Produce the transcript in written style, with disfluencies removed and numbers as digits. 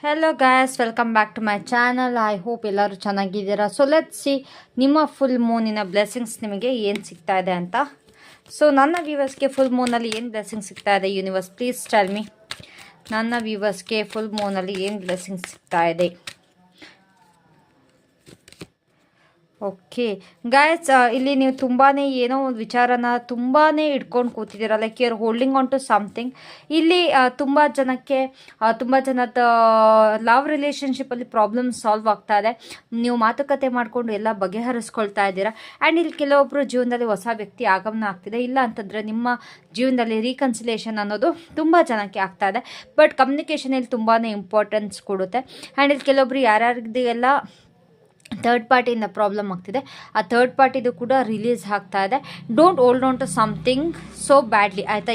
Hello guys, welcome back to my channel. I hope ಎಲ್ಲರೂ ಚೆನ್ನಾಗಿದ್ದೀರಾ. So let's see ನಿಮ್ಮ full ಮೂನಿನ blessings ನಿಮಗೆ ಏನು ಸಿಗ್ತಾ ಇದೆ ಅಂತ. ಸೊ ನನ್ನ ವ್ಯೂವರ್ಸ್ಗೆ ಫುಲ್ ಮೂನಲ್ಲಿ ಏನು ಬ್ಲೆಸ್ಸಿಂಗ್ ಸಿಗ್ತಾ ಇದೆ ಯೂನಿವರ್ಸ್, ಪ್ಲೀಸ್ ಟೆಲ್ ಮಿ. ನನ್ನ ವ್ಯೂವರ್ಸ್ಗೆ ಫುಲ್ ಮೂನಲ್ಲಿ ಏನು ಬ್ಲೆಸ್ಸಿಂಗ್ ಸಿಗ್ತಾ ಇದೆ? ಓಕೆ ಗಾಯ್ಸ್, ಇಲ್ಲಿ ನೀವು ತುಂಬಾ ಏನೋ ಒಂದು ವಿಚಾರನ ತುಂಬಾ ಇಟ್ಕೊಂಡು ಕೂತಿದ್ದೀರ, like you are holding on to something. ಇಲ್ಲಿ ತುಂಬ ಜನದ ಲವ್ ರಿಲೇಷನ್ಶಿಪ್ಪಲ್ಲಿ ಪ್ರಾಬ್ಲಮ್ ಸಾಲ್ವ್ ಆಗ್ತಾ ಇದೆ. ನೀವು ಮಾತುಕತೆ ಮಾಡಿಕೊಂಡು ಎಲ್ಲ ಬಗೆಹರಿಸ್ಕೊಳ್ತಾ ಇದ್ದೀರಾ. ಆ್ಯಂಡ್ ಇಲ್ಲಿ ಕೆಲವೊಬ್ಬರು ಜೀವನದಲ್ಲಿ ಹೊಸ ವ್ಯಕ್ತಿ ಆಗಮನ ಆಗ್ತಿದೆ. ಇಲ್ಲ ಅಂತಂದರೆ ನಿಮ್ಮ ಜೀವನದಲ್ಲಿ ರೀಕನ್ಸಿಲೇಷನ್ ಅನ್ನೋದು ತುಂಬ ಜನಕ್ಕೆ ಆಗ್ತಾ ಇದೆ. ಬಟ್ ಕಮ್ಯುನಿಕೇಷನ್ ಇಲ್ಲಿ ತುಂಬಾ ಇಂಪಾರ್ಟೆನ್ಸ್ ಕೊಡುತ್ತೆ. ಆ್ಯಂಡ್ ಇಲ್ಲಿ ಕೆಲವೊಬ್ರು ಯಾರ್ಯಾರಿಗೆಲ್ಲ ಥರ್ಡ್ ಪಾರ್ಟಿಯಿಂದ ಪ್ರಾಬ್ಲಮ್ ಆಗ್ತಿದೆ, ಆ ಥರ್ಡ್ ಪಾರ್ಟಿದು ಕೂಡ ರಿಲೀಸ್ ಆಗ್ತಾ ಇದೆ. Don't hold on to something so badly, ಆಯಿತಾ?